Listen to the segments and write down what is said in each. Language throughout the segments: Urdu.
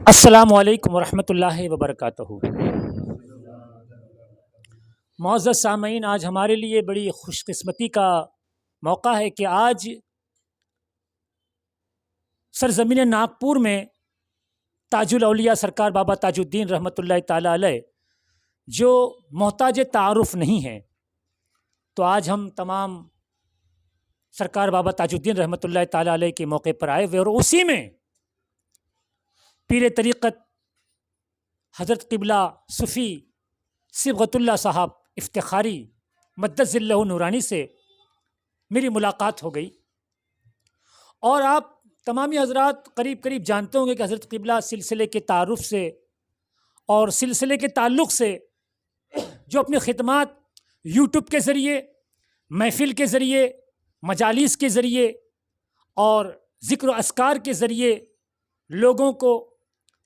السلام علیکم ورحمۃ اللہ وبرکاتہ۔ معزز سامعین، آج ہمارے لیے بڑی خوش قسمتی کا موقع ہے کہ آج سرزمین ناگپور میں تاج الاولیاء سرکار بابا تاج الدین رحمۃ اللہ تعالیٰ علیہ جو محتاج تعارف نہیں ہیں، تو آج ہم تمام سرکار بابا تاج الدین رحمۃ اللہ تعالیٰ علیہ کے موقع پر آئے ہوئے، اور اسی میں پیر طریقت حضرت قبلہ صوفی صبغت اللہ صاحب افتخاری مدث اللہ نورانی سے میری ملاقات ہو گئی۔ اور آپ تمامی حضرات قریب جانتے ہوں گے کہ حضرت قبلہ سلسلے کے تعارف سے اور سلسلے کے تعلق سے جو اپنی خدمات یوٹیوب کے ذریعے، محفل کے ذریعے، مجالس کے ذریعے اور ذکر و اذکار کے ذریعے لوگوں کو،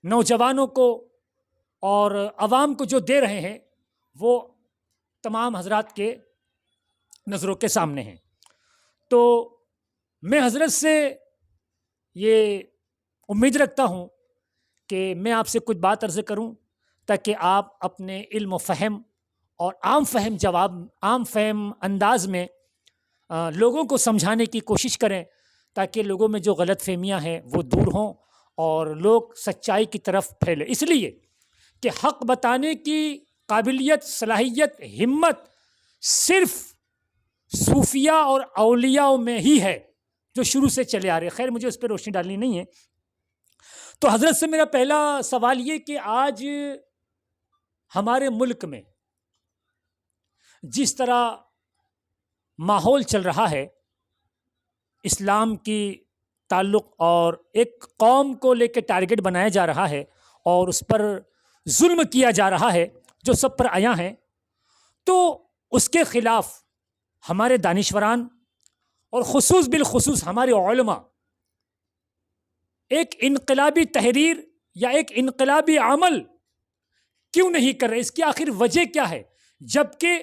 نوجوانوں کو اور عوام کو جو دے رہے ہیں، وہ تمام حضرات کے نظروں کے سامنے ہیں۔ تو میں حضرت سے یہ امید رکھتا ہوں کہ میں آپ سے کچھ بات عرض کروں تاکہ آپ اپنے علم و فہم اور عام فہم انداز میں لوگوں کو سمجھانے کی کوشش کریں، تاکہ لوگوں میں جو غلط فہمیاں ہیں وہ دور ہوں اور لوگ سچائی کی طرف پھیلے۔ اس لیے کہ حق بتانے کی قابلیت، صلاحیت، ہمت صرف صوفیہ اور اولیاء میں ہی ہے جو شروع سے چلے آ رہے۔ خیر، مجھے اس پہ روشنی ڈالنی نہیں ہے۔ تو حضرت سے میرا پہلا سوال یہ کہ آج ہمارے ملک میں جس طرح ماحول چل رہا ہے، اسلام کی تعلق اور ایک قوم کو لے کے ٹارگٹ بنایا جا رہا ہے اور اس پر ظلم کیا جا رہا ہے جو سب پر عیاں ہیں، تو اس کے خلاف ہمارے دانشوران اور بالخصوص ہمارے علماء ایک انقلابی تحریر یا ایک انقلابی عمل کیوں نہیں کر رہے؟ اس کی آخر وجہ کیا ہے؟ جبکہ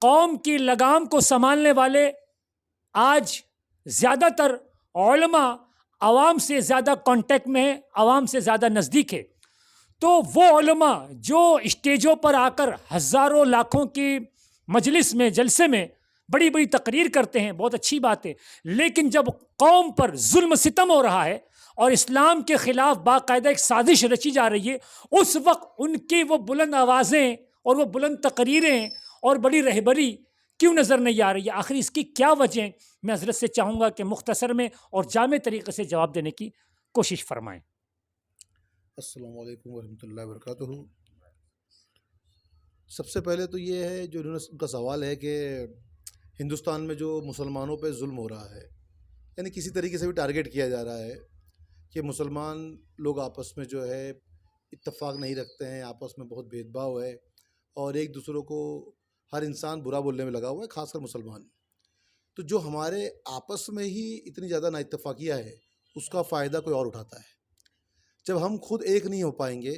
قوم کی لگام کو سنبھالنے والے آج زیادہ تر علماء عوام سے زیادہ کانٹیکٹ میں ہیں، عوام سے زیادہ نزدیک ہے۔ تو وہ علماء جو اسٹیجوں پر آ کر ہزاروں لاکھوں کی مجلس میں، جلسے میں بڑی تقریر کرتے ہیں، بہت اچھی بات ہے، لیکن جب قوم پر ظلم ستم ہو رہا ہے اور اسلام کے خلاف باقاعدہ ایک سازش رچی جا رہی ہے، اس وقت ان کی وہ بلند آوازیں اور وہ بلند تقریریں اور بڑی رہبری کیوں نظر نہیں آ رہی ہے؟ آخر اس کی کیا وجہ ہے؟ میں حضرت سے چاہوں گا کہ مختصر میں اور جامع طریقے سے جواب دینے کی کوشش فرمائیں۔ السلام علیکم ورحمۃ اللہ وبرکاتہ۔ سب سے پہلے تو یہ ہے جو ان کا سوال ہے کہ ہندوستان میں جو مسلمانوں پہ ظلم ہو رہا ہے، یعنی کسی طریقے سے بھی ٹارگٹ کیا جا رہا ہے کہ مسلمان لوگ آپس میں جو ہے اتفاق نہیں رکھتے ہیں، آپس میں بہت بھید بھاؤ ہے اور ایک دوسروں کو ہر انسان برا بولنے میں لگا ہوا ہے، خاص کر مسلمان۔ تو جو ہمارے آپس میں ہی اتنی زیادہ نا اتفاقیہ ہے، اس کا فائدہ کوئی اور اٹھاتا ہے۔ جب ہم خود ایک نہیں ہو پائیں گے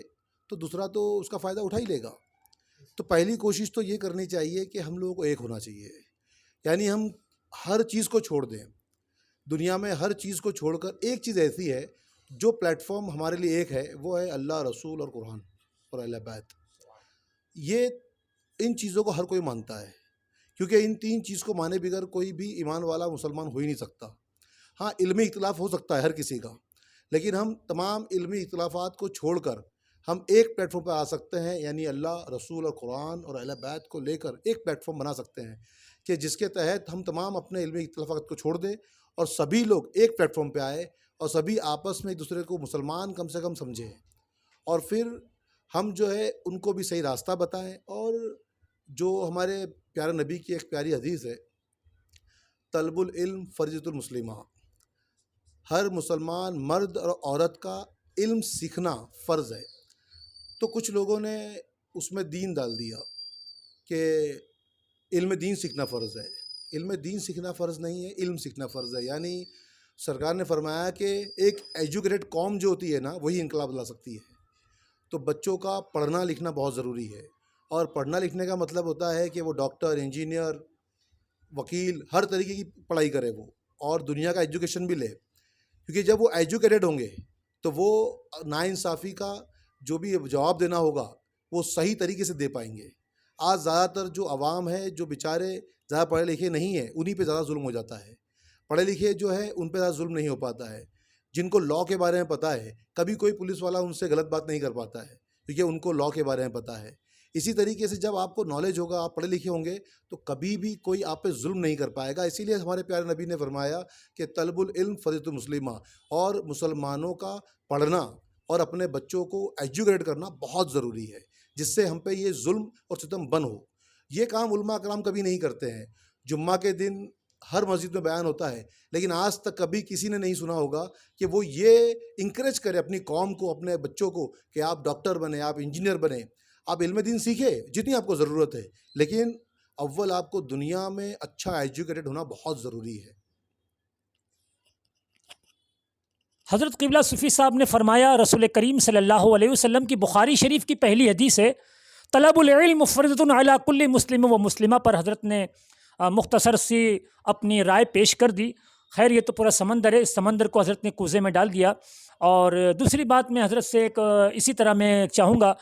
تو دوسرا تو اس کا فائدہ اٹھا ہی لے گا۔ تو پہلی کوشش تو یہ کرنی چاہیے کہ ہم لوگوں کو ایک ہونا چاہیے، یعنی ہم ہر چیز کو چھوڑ دیں۔ دنیا میں ہر چیز کو چھوڑ کر ایک چیز ایسی ہے جو پلیٹ فارم ہمارے لیے ایک ہے، وہ ہے اللہ، رسول اور قرآن اور اہل بیت۔ یہ ان چیزوں کو ہر کوئی مانتا ہے، کیونکہ ان تین چیز کو مانے بغیر کوئی بھی ایمان والا مسلمان ہو ہی نہیں سکتا۔ ہاں، علمی اختلاف ہو سکتا ہے ہر کسی کا، لیکن ہم تمام علمی اختلافات کو چھوڑ کر ہم ایک پلیٹ فارم پہ آ سکتے ہیں، یعنی اللہ، رسول اور قرآن اور اہل بیت کو لے کر ایک پلیٹ فارم بنا سکتے ہیں کہ جس کے تحت ہم تمام اپنے علمی اختلافات کو چھوڑ دیں اور سبھی لوگ ایک پلیٹ فارم پہ آئے اور سبھی آپس میں ایک دوسرے کو مسلمان کم سے کم سمجھیں، اور پھر ہم جو ہے ان کو بھی صحیح راستہ بتائیں۔ اور جو ہمارے پیارے نبی کی ایک پیاری حدیث ہے، طلب العلم فرضۃ المسلمہ، ہر مسلمان مرد اور عورت کا علم سیکھنا فرض ہے۔ تو کچھ لوگوں نے اس میں دین ڈال دیا کہ علم دین سیکھنا فرض ہے۔ علم دین سیکھنا فرض نہیں ہے، علم سیکھنا فرض ہے۔ یعنی سرکار نے فرمایا کہ ایک ایجوکیٹڈ قوم جو ہوتی ہے نا، وہی انقلاب لا سکتی ہے۔ تو بچوں کا پڑھنا لکھنا بہت ضروری ہے، اور پڑھنا لکھنے کا مطلب ہوتا ہے کہ وہ ڈاکٹر، انجینئر، وکیل، ہر طریقے کی پڑھائی کرے وہ، اور دنیا کا ایجوکیشن بھی لے، کیونکہ جب وہ ایجوکیٹڈ ہوں گے تو وہ ناانصافی کا جو بھی جواب دینا ہوگا وہ صحیح طریقے سے دے پائیں گے۔ آج زیادہ تر جو عوام ہے، جو بیچارے زیادہ پڑھے لکھے نہیں ہیں، انہی پہ زیادہ ظلم ہو جاتا ہے۔ پڑھے لکھے جو ہے ان پہ زیادہ ظلم نہیں ہو پاتا ہے۔ جن کو لاء کے بارے میں پتہ ہے، کبھی کوئی پولیس والا ان سے غلط بات نہیں کر پاتا ہے، کیونکہ ان کو لاء کے بارے میں پتہ ہے۔ اسی طریقے سے جب آپ کو نالج ہوگا، آپ پڑھے لکھے ہوں گے، تو کبھی بھی کوئی آپ پہ ظلم نہیں کر پائے گا۔ اسی لیے ہمارے پیارے نبی نے فرمایا کہ طلب العلم فریضۃ المسلمہ، اور مسلمانوں کا پڑھنا اور اپنے بچوں کو ایجوکیٹ کرنا بہت ضروری ہے، جس سے ہم پہ یہ ظلم اور ستم بند ہو۔ یہ کام علماء اکرام کبھی نہیں کرتے ہیں۔ جمعہ کے دن ہر مسجد میں بیان ہوتا ہے، لیکن آج تک کبھی کسی نے نہیں سنا ہوگا کہ وہ یہ انکریج کرے اپنی قوم کو، اپنے بچوں کو، کہ آپ ڈاکٹر بنیں، آپ انجینئر بنیں، آپ علم دین سیکھیں جتنی آپ کو ضرورت ہے، لیکن اول آپ کو دنیا میں اچھا ایجوکیٹڈ ہونا بہت ضروری ہے۔ حضرت قبلہ صوفی صاحب نے فرمایا، رسول کریم صلی اللہ علیہ وسلم کی بخاری شریف کی پہلی حدیث ہے، طلب العلم فرضۃ علی کل مسلم و مسلمہ، پر حضرت نے مختصر سی اپنی رائے پیش کر دی۔ خیر یہ تو پورا سمندر ہے، اس سمندر کو حضرت نے کوزے میں ڈال دیا۔ اور دوسری بات میں حضرت سے ایک اسی طرح میں چاہوں گا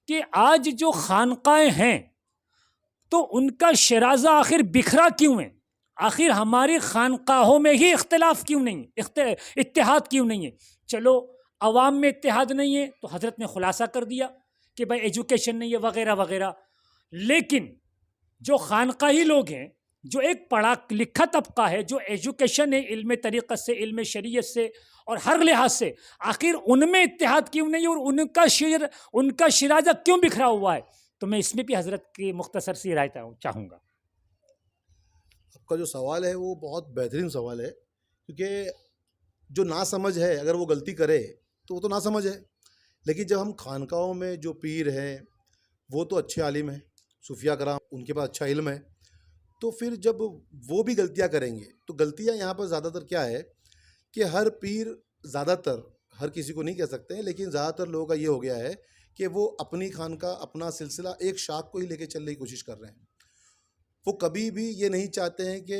کہ آج جو خانقاہیں ہیں تو ان کا شرازہ آخر بکھرا کیوں ہے؟ آخر ہماری خانقاہوں میں ہی اختلاف کیوں نہیں، اتحاد کیوں نہیں ہے؟ چلو عوام میں اتحاد نہیں ہے تو حضرت نے خلاصہ کر دیا کہ بھائی ایجوکیشن نہیں ہے وغیرہ وغیرہ، لیکن جو خانقاہی لوگ ہیں، جو ایک پڑھا لکھا طبقہ ہے، جو ایجوکیشن ہے، علم طریقت سے، علم شریعت سے اور ہر لحاظ سے، آخر ان میں اتحاد کیوں نہیں اور ان کا شرازہ کیوں بکھرا ہوا ہے؟ تو میں اس میں بھی حضرت کی مختصر سی رائے چاہوں گا۔ آپ کا جو سوال ہے وہ بہت بہترین سوال ہے، کیونکہ جو ناسمجھ ہے اگر وہ غلطی کرے تو وہ تو ناسمجھ ہے، لیکن جب ہم خانقاہوں میں جو پیر ہیں وہ تو اچھے عالم ہیں، صوفیاء کرام ان کے پاس اچھا علم ہے، تو پھر جب وہ بھی غلطیاں کریں گے تو غلطیاں یہاں پر زیادہ تر کیا ہے کہ ہر پیر، زیادہ تر، ہر کسی کو نہیں کہہ سکتے ہیں، لیکن زیادہ تر لوگوں کا یہ ہو گیا ہے کہ وہ اپنی خانقاہ، اپنا سلسلہ ایک شاخ کو ہی لے کے چلنے کی کوشش کر رہے ہیں۔ وہ کبھی بھی یہ نہیں چاہتے ہیں کہ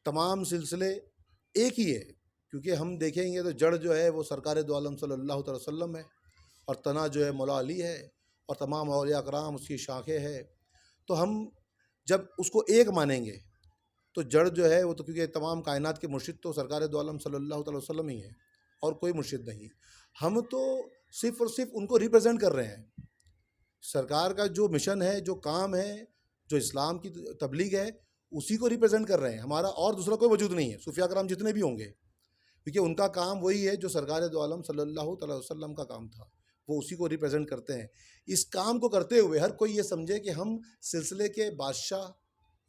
تمام سلسلے ایک ہی ہے، کیونکہ ہم دیکھیں گے تو جڑ جو ہے وہ سرکار دو عالم صلی اللہ علیہ وسلم ہے، اور تنا جو ہے مولا علی ہے، اور تمام اولیاء کرام اس کی شاخیں ہے۔ تو ہم جب اس کو ایک مانیں گے تو جڑ جو ہے وہ تو، کیونکہ تمام کائنات کے مرشد تو سرکار دو عالم صلی اللہ علیہ وسلم ہی ہے، اور کوئی مرشد نہیں۔ ہم تو صرف اور صرف ان کو ریپرزینٹ کر رہے ہیں۔ سرکار کا جو مشن ہے، جو کام ہے، جو اسلام کی تبلیغ ہے، اسی کو ریپرزینٹ کر رہے ہیں۔ ہمارا اور دوسرا کوئی وجود نہیں ہے، صوفیاء کرام جتنے بھی ہوں گے، کیونکہ ان کا کام وہی ہے جو سرکار دو عالم صلی اللہ علیہ وسلم کا کام تھا، وہ اسی کو ریپرزینٹ کرتے ہیں۔ اس کام کو کرتے ہوئے ہر کوئی یہ سمجھے کہ ہم سلسلے کے بادشاہ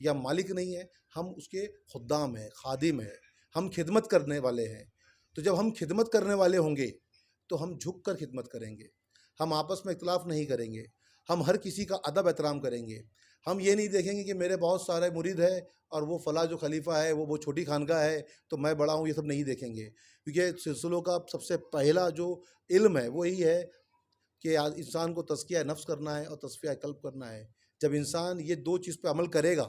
یا مالک نہیں ہیں، ہم اس کے خدام ہیں، خادم ہیں، ہم خدمت کرنے والے ہیں۔ تو جب ہم خدمت کرنے والے ہوں گے تو ہم جھک کر خدمت کریں گے، ہم آپس میں اختلاف نہیں کریں گے، ہم ہر کسی کا ادب احترام کریں گے۔ ہم یہ نہیں دیکھیں گے کہ میرے بہت سارے مرید ہیں اور وہ فلاں جو خلیفہ ہے وہ چھوٹی خانقاہ ہے تو میں بڑا ہوں، یہ سب نہیں دیکھیں گے، کیونکہ سلسلوں کا سب سے پہلا جو علم ہے وہ یہی ہے کہ انسان کو تزکیہ نفس کرنا ہے اور تصفیہ قلب کرنا ہے۔ جب انسان یہ دو چیز پہ عمل کرے گا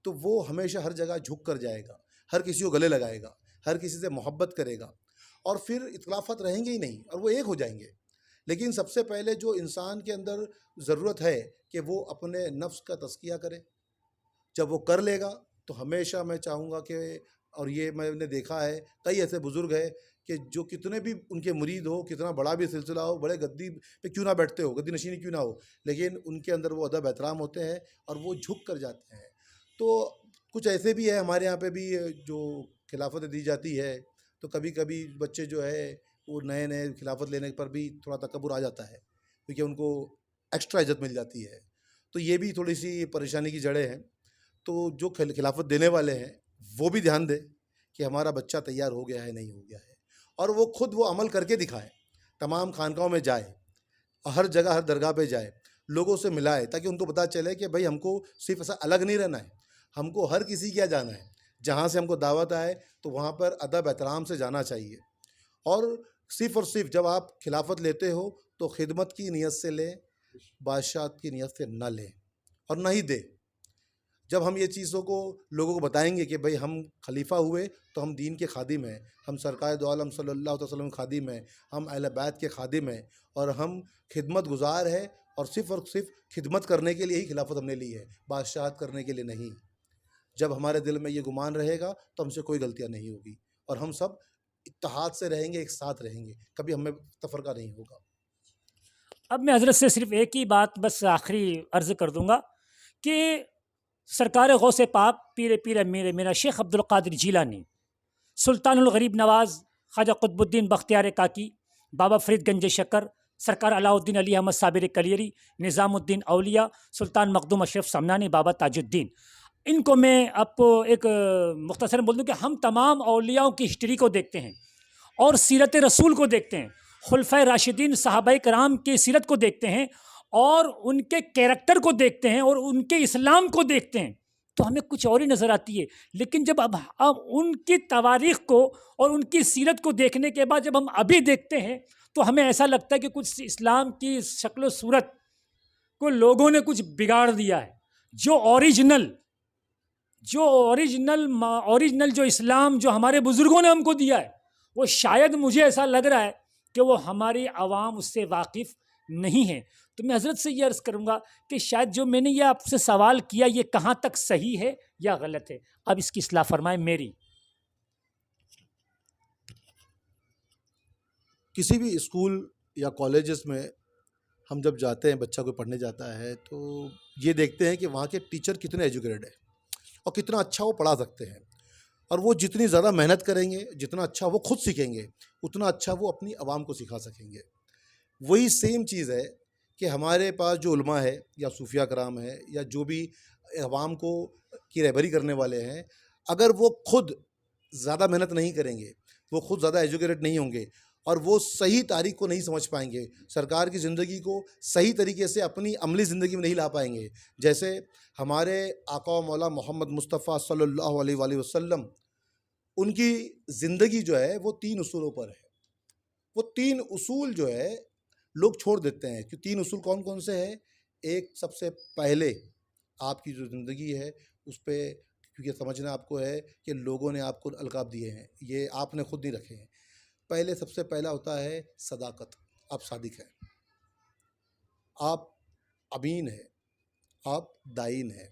تو وہ ہمیشہ ہر جگہ جھک کر جائے گا، ہر کسی کو گلے لگائے گا، ہر کسی سے محبت کرے گا، اور پھر اختلافات رہیں گے ہی نہیں اور وہ ایک ہو جائیں گے۔ لیکن سب سے پہلے جو انسان کے اندر ضرورت ہے کہ وہ اپنے نفس کا تزکیہ کرے، جب وہ کر لے گا تو ہمیشہ میں چاہوں گا کہ، اور یہ میں نے دیکھا ہے کئی ایسے بزرگ ہیں کہ جو کتنے بھی ان کے مرید ہو، کتنا بڑا بھی سلسلہ ہو، بڑے گدی پہ کیوں نہ بیٹھتے ہو، گدی نشینی کیوں نہ ہو، لیکن ان کے اندر وہ ادب احترام ہوتے ہیں اور وہ جھک کر جاتے ہیں۔ تو کچھ ایسے بھی ہے ہمارے یہاں پہ بھی جو خلافت دی جاتی ہے، تو کبھی کبھی بچے جو ہے وہ نئے نئے خلافت لینے پر بھی تھوڑا تکبر آ جاتا ہے، کیونکہ ان کو ایکسٹرا عزت مل جاتی ہے، تو یہ بھی تھوڑی سی پریشانی کی جڑیں ہیں۔ تو جو خلافت دینے والے ہیں وہ بھی دھیان دیں کہ ہمارا بچہ تیار ہو گیا ہے نہیں ہو گیا ہے، اور وہ خود وہ عمل کر کے دکھائے، تمام خانقاہوں میں جائے، ہر جگہ ہر درگاہ پہ جائے، لوگوں سے ملائے، تاکہ ان کو پتہ چلے کہ بھائی ہم کو صرف ایسا الگ نہیں رہنا ہے، ہم کو ہر کسی کیا جانا ہے، جہاں سے ہم کو دعوت آئے تو وہاں پر ادب احترام سے جانا چاہیے۔ اور صرف اور صرف جب آپ خلافت لیتے ہو تو خدمت کی نیت سے لیں، بادشاہت کی نیت سے نہ لیں اور نہ ہی دیں۔ جب ہم یہ چیزوں کو لوگوں کو بتائیں گے کہ بھئی ہم خلیفہ ہوئے تو ہم دین کے خادم ہیں، ہم سرکار دو عالم صلی اللہ علیہ وسلم کے خادم ہیں، ہم اہل بیت کے خادم ہیں، اور ہم خدمت گزار ہیں، اور صرف خدمت کرنے کے لیے ہی خلافت ہم نے لی ہے، بادشاہت کرنے کے لیے نہیں۔ جب ہمارے دل میں یہ گمان رہے گا تو ہم سے کوئی غلطیاں نہیں ہوگی، اور ہم سب اتحاد سے رہیں گے، ایک ساتھ رہیں گے، کبھی ہمیں تفرقہ نہیں ہوگا۔ اب میں حضرت سے صرف ایک ہی بات بس آخری عرض کر دوں گا کہ سرکار غوث پاک پیر امیر میرا شیخ عبد القادر جیلانی، سلطان الغریب نواز خواجہ قطب الدین بختیار کاکی، بابا فرید گنج شکر، سرکار علاء الدین علی احمد صابر کلیری، نظام الدین اولیاء، سلطان مخدوم اشرف سمنانی، بابا تاج الدین، ان کو میں آپ کو ایک مختصر بول دوں کہ ہم تمام اولیاءوں کی ہسٹری کو دیکھتے ہیں اور سیرت رسول کو دیکھتے ہیں، خلفۂ راشدین صحابہ کرام کی سیرت کو دیکھتے ہیں اور ان کے کیریکٹر کو دیکھتے ہیں اور ان کے اسلام کو دیکھتے ہیں، تو ہمیں کچھ اور ہی نظر آتی ہے۔ لیکن جب اب ان کی تواریخ کو اور ان کی سیرت کو دیکھنے کے بعد جب ہم ابھی دیکھتے ہیں تو ہمیں ایسا لگتا ہے کہ کچھ اسلام کی شکل و صورت کو لوگوں نے کچھ بگاڑ دیا ہے۔ جو اوریجنل جو اسلام جو ہمارے بزرگوں نے ہم کو دیا ہے، وہ شاید مجھے ایسا لگ رہا ہے کہ وہ ہماری عوام اس سے واقف نہیں ہے۔ تو میں حضرت سے یہ عرض کروں گا کہ شاید جو میں نے یہ آپ سے سوال کیا یہ کہاں تک صحیح ہے یا غلط ہے، اب اس کی اصلاح فرمائیں میری۔ کسی بھی اسکول یا کالجز میں ہم جب جاتے ہیں، بچہ کوئی پڑھنے جاتا ہے تو یہ دیکھتے ہیں کہ وہاں کے ٹیچر کتنے ایجوکیٹڈ ہیں اور کتنا اچھا وہ پڑھا سکتے ہیں، اور وہ جتنی زیادہ محنت کریں گے، جتنا اچھا وہ خود سیکھیں گے، اتنا اچھا وہ اپنی عوام کو سکھا سکیں گے۔ وہی سیم چیز ہے کہ ہمارے پاس جو علماء ہے یا صوفیہ کرام ہے یا جو بھی عوام کو کی رہبری کرنے والے ہیں، اگر وہ خود زیادہ محنت نہیں کریں گے، وہ خود زیادہ ایجوکیٹڈ نہیں ہوں گے، اور وہ صحیح تاریخ کو نہیں سمجھ پائیں گے، سرکار کی زندگی کو صحیح طریقے سے اپنی عملی زندگی میں نہیں لا پائیں گے، جیسے ہمارے آقا و مولا محمد مصطفیٰ صلی اللہ علیہ وآلہ وسلم، ان کی زندگی جو ہے وہ 3 اصولوں پر ہے۔ وہ 3 اصول جو ہے لوگ چھوڑ دیتے ہیں کہ 3 اصول کون کون سے ہیں۔ ایک سب سے پہلے آپ کی جو زندگی ہے اس پہ، کیونکہ سمجھنا آپ کو ہے کہ لوگوں نے آپ کو القاب دیے ہیں، یہ آپ نے خود نہیں رکھے ہیں۔ پہلے سب سے پہلا ہوتا ہے صداقت، آپ صادق ہیں، آپ امین ہیں، آپ دائن ہیں۔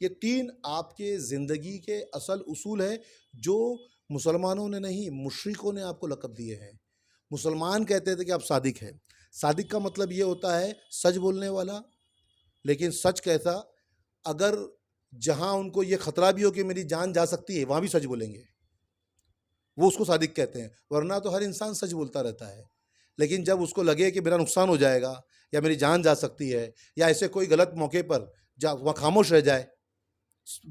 یہ 3 آپ کے زندگی کے اصل اصول ہیں جو مسلمانوں نے نہیں، مشرکوں نے آپ کو لقب دیے ہیں۔ مسلمان کہتے تھے کہ آپ صادق ہیں۔ صادق کا مطلب یہ ہوتا ہے سچ بولنے والا، لیکن سچ کیسا؟ اگر جہاں ان کو یہ خطرہ بھی ہو کہ میری جان جا سکتی ہے وہاں بھی سچ بولیں گے، وہ اس کو صادق کہتے ہیں۔ ورنہ تو ہر انسان سچ بولتا رہتا ہے، لیکن جب اس کو لگے کہ میرا نقصان ہو جائے گا یا میری جان جا سکتی ہے یا ایسے کوئی غلط موقع پر وہاں خاموش رہ جائے،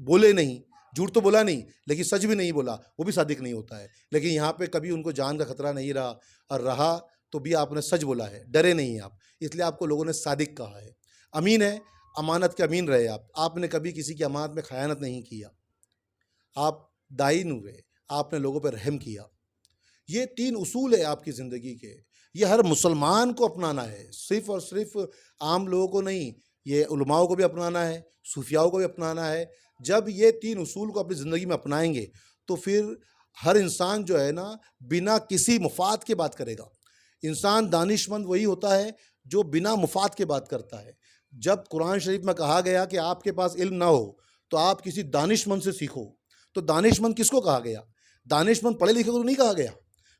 بولے نہیں، جھوٹ تو بولا نہیں لیکن سچ بھی نہیں بولا، وہ بھی صادق نہیں ہوتا ہے۔ لیکن یہاں پہ کبھی ان کو جان کا خطرہ نہیں رہا، اور رہا تو بھی آپ نے سچ بولا ہے، ڈرے نہیں آپ، اس لیے آپ کو لوگوں نے صادق کہا ہے۔ امین ہے، امانت کے امین رہے آپ نے کبھی کسی کی امانت میں خیانت نہیں کیا، آپ دائن ہوئے، آپ نے لوگوں پہ رحم کیا۔ یہ 3 اصول ہے آپ کی زندگی کے، یہ ہر مسلمان کو اپنانا ہے، صرف اور صرف عام لوگوں کو نہیں، یہ علماء کو بھی اپنانا ہے، صوفیاؤں کو بھی اپنانا ہے۔ جب یہ 3 اصول کو اپنی زندگی میں اپنائیں گے تو پھر ہر انسان جو ہے نا بنا کسی مفاد کے بات کرے گا۔ انسان دانش مند وہی ہوتا ہے جو بنا مفاد کے بات کرتا ہے۔ جب قرآن شریف میں کہا گیا کہ آپ کے پاس علم نہ ہو تو آپ کسی دانش مند سے سیکھو، تو دانش مند کس کو کہا گیا؟ دانش مند پڑھے لکھے کو نہیں کہا گیا،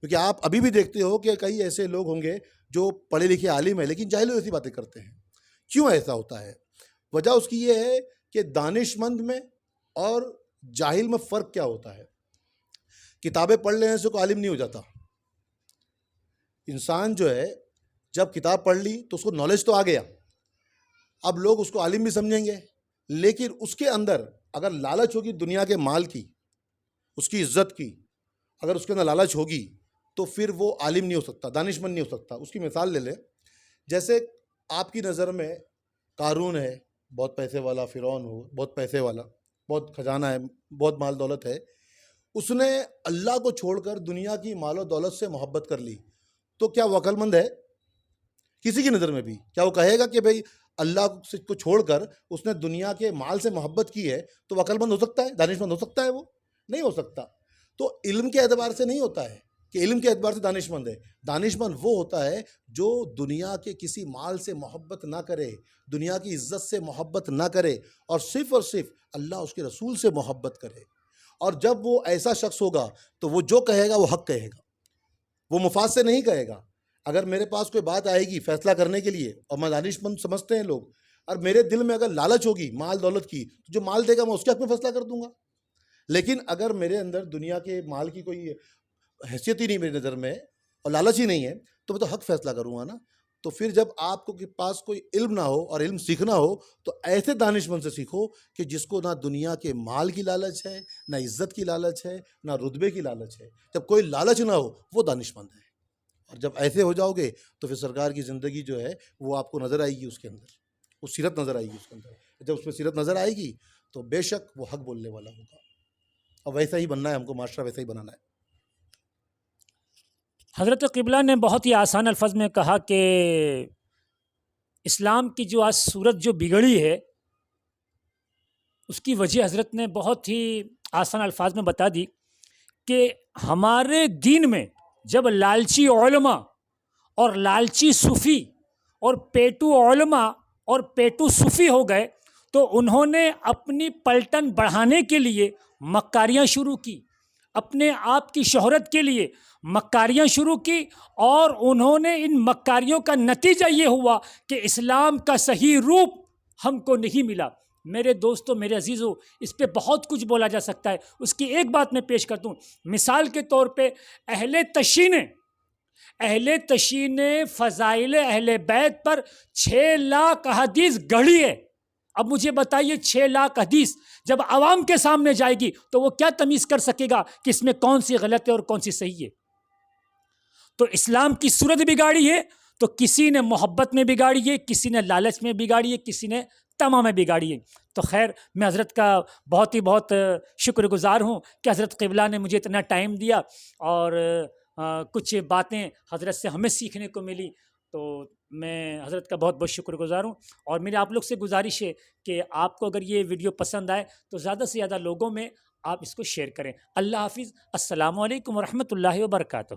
کیونکہ آپ ابھی بھی دیکھتے ہو کہ کئی ایسے لوگ ہوں گے جو پڑھے لکھے عالم ہیں لیکن جاہل ایسی باتیں کرتے ہیں۔ کیوں ایسا ہوتا ہے؟ وجہ اس کی یہ ہے کہ دانش مند میں اور جاہل میں فرق کیا ہوتا ہے۔ کتابیں پڑھ لینے سے کوئی عالم نہیں ہو جاتا۔ انسان جو ہے جب کتاب پڑھ لی تو اس کو نالج تو آ گیا، اب لوگ اس کو عالم بھی سمجھیں گے، لیکن اس کے اندر اگر لالچ ہوگی دنیا کے مال کی، اس کی عزت کی، اگر اس کے اندر لالچ ہوگی تو پھر وہ عالم نہیں ہو سکتا، دانش مند نہیں ہو سکتا۔ اس کی مثال لے لیں، جیسے آپ کی نظر میں قارون ہے، بہت پیسے والا، فرعون ہو بہت پیسے والا، بہت خزانہ ہے، بہت مال دولت ہے، اس نے اللہ کو چھوڑ کر دنیا کی مال و دولت سے محبت کر لی، تو کیا وہ عقل مند ہے؟ کسی کی نظر میں بھی کیا وہ کہے گا کہ بھئی اللہ کو چھوڑ کر اس نے دنیا کے مال سے محبت کی ہے تو وہ عقل مند ہو سکتا ہے، دانش مند ہو سکتا ہے؟ وہ نہیں ہو سکتا۔ تو علم کے اعتبار سے نہیں ہوتا ہے کہ علم کے اعتبار سے دانش مند ہے۔ دانش مند وہ ہوتا ہے جو دنیا کے کسی مال سے محبت نہ کرے، دنیا کی عزت سے محبت نہ کرے، اور صرف اللہ اس کے رسول سے محبت کرے۔ اور جب وہ ایسا شخص ہوگا تو وہ جو کہے گا وہ حق کہے گا، وہ مفاد سے نہیں کہے گا۔ اگر میرے پاس کوئی بات آئے گی فیصلہ کرنے کے لیے اور میں دانش مند سمجھتے ہیں لوگ، اور میرے دل میں اگر لالچ ہوگی مال دولت کی، تو جو مال دے گا میں اس کے حق میں فیصلہ کر دوں گا۔ لیکن اگر میرے اندر دنیا کے مال کی کوئی حیثیت ہی نہیں میری نظر میں اور لالچ ہی نہیں ہے تو میں تو حق فیصلہ کروں گا نا۔ تو پھر جب آپ کو کے پاس کوئی علم نہ ہو اور علم سیکھنا ہو تو ایسے دانش مند سے سیکھو کہ جس کو نہ دنیا کے مال کی لالچ ہے، نہ عزت کی لالچ ہے، نہ رتبے کی لالچ ہے۔ جب کوئی لالچ نہ ہو وہ دانش مند ہے۔ اور جب ایسے ہو جاؤ گے تو پھر سرکار کی زندگی جو ہے وہ آپ کو نظر آئے گی، اس کے اندر وہ سیرت نظر آئے گی، اس کے اندر جب اس میں سیرت نظر آئے گی تو بے شک وہ حق بولنے والا ہوگا۔ اور ویسا ہی بننا ہے ہم کو، معاشرہ ویسا ہی بنانا ہے۔ حضرت قبلہ نے بہت ہی آسان الفاظ میں کہا کہ اسلام کی جو آج صورت جو بگڑی ہے اس کی وجہ حضرت نے بہت ہی آسان الفاظ میں بتا دی کہ ہمارے دین میں جب لالچی علماء اور لالچی صوفی اور پیٹو علماء اور پیٹو صوفی ہو گئے تو انہوں نے اپنی پلٹن بڑھانے کے لیے مکاریاں شروع کی، اپنے آپ کی شہرت کے لیے مکاریاں شروع کی، اور انہوں نے ان مکاریوں کا نتیجہ یہ ہوا کہ اسلام کا صحیح روپ ہم کو نہیں ملا۔ میرے دوستوں، میرے عزیزوں، اس پہ بہت کچھ بولا جا سکتا ہے۔ اس کی ایک بات میں پیش کرتا ہوں، مثال کے طور پہ اہل تشیع نے فضائل اہل بیت پر 6 لاکھ حدیث گڑھی ہے۔ اب مجھے بتائیے 6 لاکھ حدیث جب عوام کے سامنے جائے گی تو وہ کیا تمیز کر سکے گا کہ اس میں کون سی غلط ہے اور کون سی صحیح ہے؟ تو اسلام کی صورت بگاڑی ہے تو کسی نے محبت میں بگاڑی ہے، کسی نے لالچ میں بگاڑی ہے، کسی نے تمام میں بگاڑی ہے۔ تو خیر، میں حضرت کا بہت شکر گزار ہوں کہ حضرت قبلہ نے مجھے اتنا ٹائم دیا اور کچھ باتیں حضرت سے ہمیں سیکھنے کو ملی، تو میں حضرت کا بہت شکر گزار ہوں۔ اور میری آپ لوگ سے گزارش ہے کہ آپ کو اگر یہ ویڈیو پسند آئے تو زیادہ سے زیادہ لوگوں میں آپ اس کو شیئر کریں۔ اللہ حافظ، السلام علیکم ورحمۃ اللہ وبرکاتہ۔